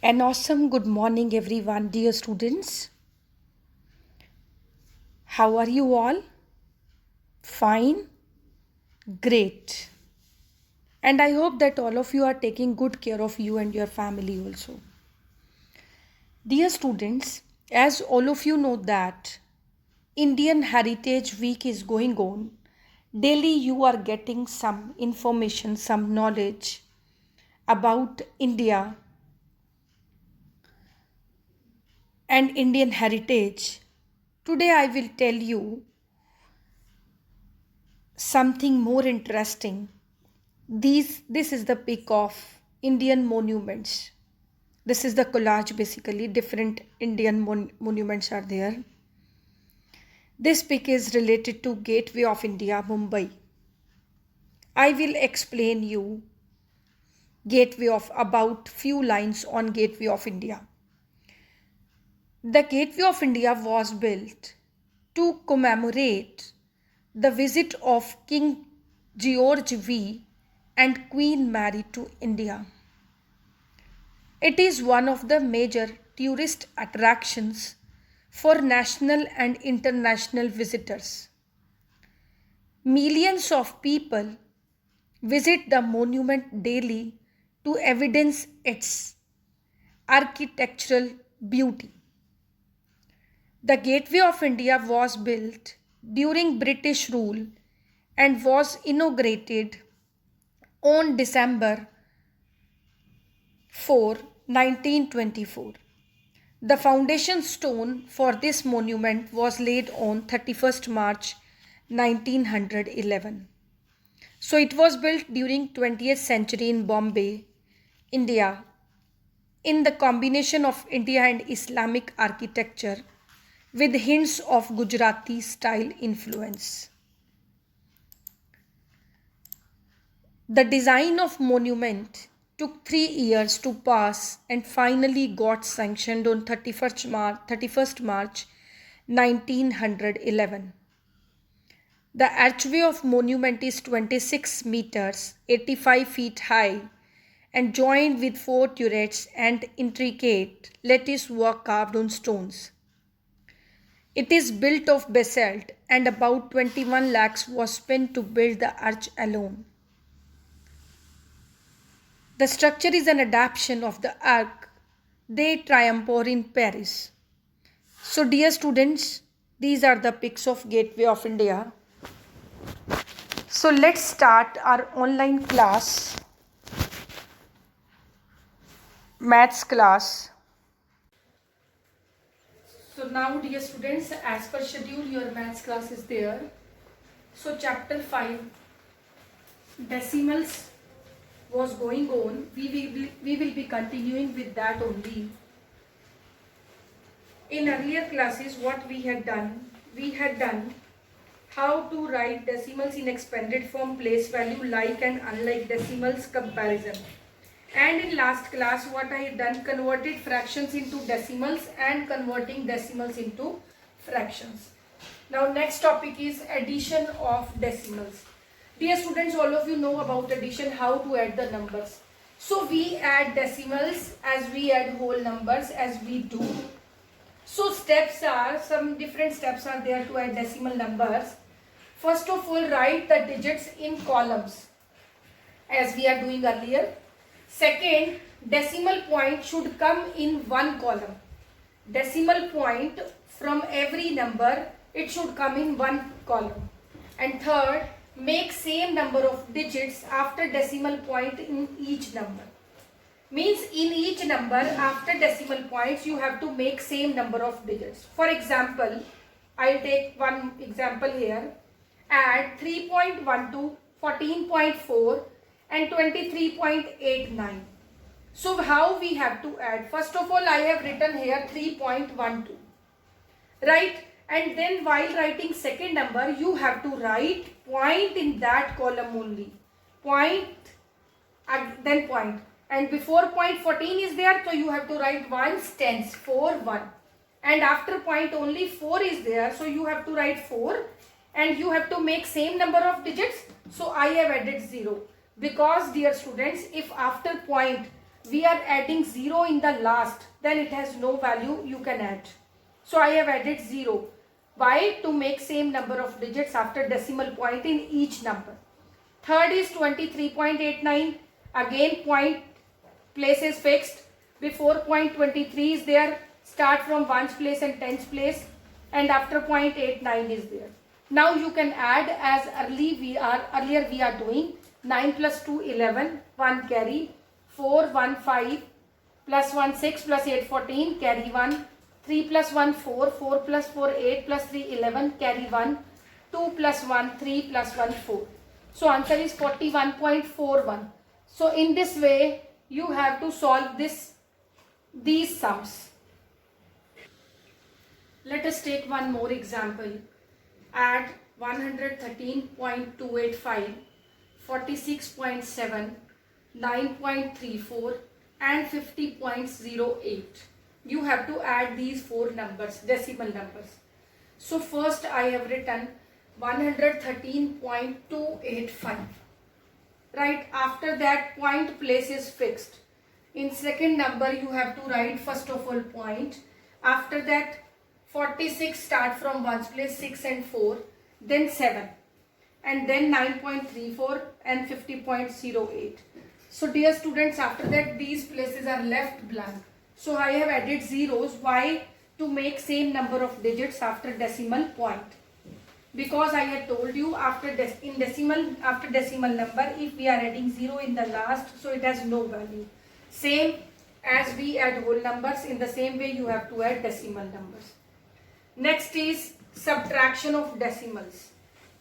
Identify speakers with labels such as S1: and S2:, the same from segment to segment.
S1: An awesome good morning, everyone, dear students. How are you all? Fine? Great. And I hope that all of you are taking good care of you and your family also. Dear students, as all of you know that Indian Heritage Week is going on, daily you are getting some information, some knowledge about India and Indian heritage. Today I will tell you something more interesting. This is the pic of Indian monuments. This is the collage basically. Different Indian monuments are there. This pic is related to Gateway of India, Mumbai. I will explain you Gateway of about few lines on Gateway of India. The Gateway of India was built to commemorate the visit of King George V and Queen Mary to India. It is one of the major tourist attractions for national and international visitors. Millions of people visit the monument daily to evidence its architectural beauty. The Gateway of India was built during British rule and was inaugurated on December 4, 1924. The foundation stone for this monument was laid on 31st March 1911. So it was built during 20th century in Bombay, India, in the combination of India and Islamic architecture with hints of Gujarati style influence. The design of monument took 3 years to pass and finally got sanctioned on 31st March 1911. The archway of monument is 26 meters, 85 feet high and joined with 4 turrets and intricate lattice work carved on stones. It is built of basalt and about 21 lakhs was spent to build the arch alone. The structure is an adaptation of the Arc de Triomphe in Paris. So dear students, these are the pics of Gateway of India. So let's start our online class, maths class. So now dear students, as per schedule your maths class is there. So chapter 5, decimals was going on. We will be continuing with that only. In earlier classes what we had done how to write decimals in expanded form, place value, like and unlike decimals comparison. And in last class what I had done, converted fractions into decimals and converting decimals into fractions. Now next topic is addition of decimals. Dear students, all of you know about addition, how to add the numbers. So we add decimals as we add whole numbers as we do. So some different steps are there to add decimal numbers. First of all, write the digits in columns as we are doing earlier. Second, decimal point should come in one column. Decimal point from every number, it should come in one column. And third, make same number of digits after decimal point in each number. Means in each number after decimal points you have to make same number of digits. For example, I'll take one example here. Add 3.12, 14.4 and 23.89. So how we have to add? First of all, I have written here 3.12. Right? And then while writing second number, you have to write point in that column only. Point, then point. And before point 14 is there, so you have to write 1's tens, 4, 1. And after point only 4 is there, so you have to write 4. And you have to make same number of digits, so I have added 0. Because dear students, if after point we are adding 0 in the last, then it has no value you can add. So I have added 0. Why? To make same number of digits after decimal point in each number. Third is 23.89. Again point place is fixed. Before point 23 is there, start from ones place and tens place, and after 0.89 is there. Now you can add as earlier we are doing 9 plus 2 11, 1 carry, 4 1 5, plus 1 6, plus 8 14, carry 1, 3 plus 1 4, 4 plus 4 8, plus 3 11, carry 1, 2 plus 1 3, plus 1 4. So answer is 41.41. So in this way you have to solve these sums. Let us take one more example. Add 113.285, 46.7, 9.34 and 50.08. You have to add these four numbers, decimal numbers. So first I have written 113.285. Right, after that point place is fixed. In second number you have to write first of all point. After that 46 start from ones place, 6 and 4, then 7, and then 9.34 and 50.08. So dear students, after that these places are left blank. So I have added zeros. Why? To make same number of digits after decimal point. Because I had told you after decimal number, if we are adding 0 in the last, so it has no value. Same as we add whole numbers, in the same way you have to add decimal numbers. Next is subtraction of decimals.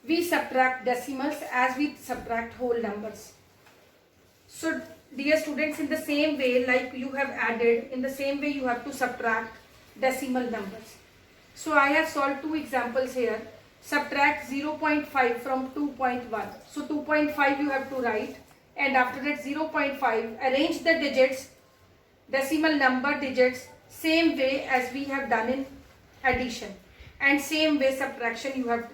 S1: We subtract decimals as we subtract whole numbers. So dear students, in the same way like you have added, in the same way you have to subtract decimal numbers. So I have solved two examples here. Subtract 0.5 from 2.1. So 2.5 you have to write, and after that 0.5, arrange the digits, decimal number digits, same way as we have done in addition, and same way subtraction you have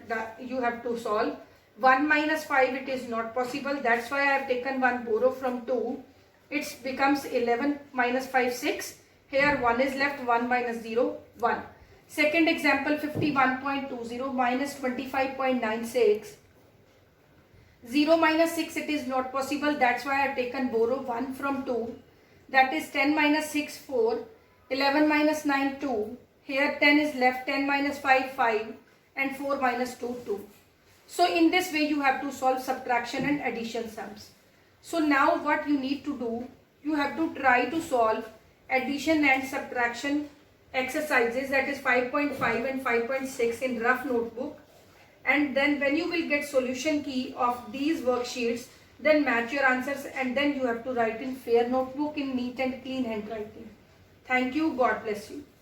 S1: to solve. 1 minus 5, it is not possible. That's why I have taken 1 borrow from 2. It becomes 11 minus 5 6. Here 1 is left. 1 minus 0 1. Second example, 51.20 minus 25.96. 0 minus 6, it is not possible. That's why I have taken borrow 1 from 2. That is 10 minus 6 4. 11 minus 9 2. Here 10 is left. 10 minus 5 5, and 4 minus 2 2. So in this way you have to solve subtraction and addition sums. So now what you need to do, you have to try to solve addition and subtraction exercises, that is 5.5 and 5.6 in rough notebook, and then when you will get solution key of these worksheets, then match your answers, and then you have to write in fair notebook in neat and clean handwriting. Thank you. God bless you.